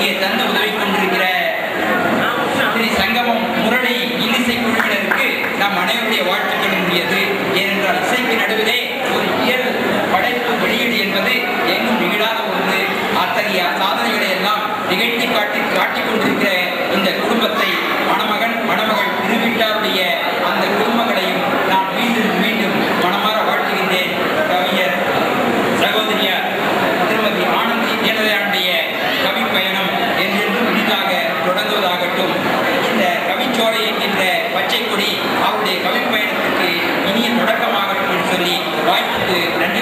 இங்கே தந்து உதவி கொண்டிருக்கிற ஸ்ரீ சங்கமம் முரளி இன்னிசை குழுவினருக்கு நாம் அனைவருடைய வாழ்த்துக்களும் உரியது. ஏனென்றால் இசைக்கு நடுவிலே ஒரு இயல் படைப்பு வெளியீடு என்பது எங்கும் நிகழாத ஒன்று. அத்தகைய சாதனைகளை எல்லாம் நிகழ்த்தி காட்டிக் கொண்டிருக்கிற இந்த குடும்பத்தை மணமகன் மணமகள் திருவீட்டாருடைய அந்த குடும்பங்களையும் நான் மீண்டும் மீண்டும் மனமாற வாழ்த்துகின்றேன். கவிஞர் சகோதரியார் திருமதி ஆனந்தி தேனதையானுடைய கவி பயணம் என்றென்றும் இனிதாக தொடங்குவதாகட்டும். இந்த கவிச்சோலை என்கின்ற பச்சை கொடி அவருடைய கவி பயணத்துக்கு இனிய தொடக்கமாகட்டும் சொல்லி வாய்ப்புக்கு நன்றி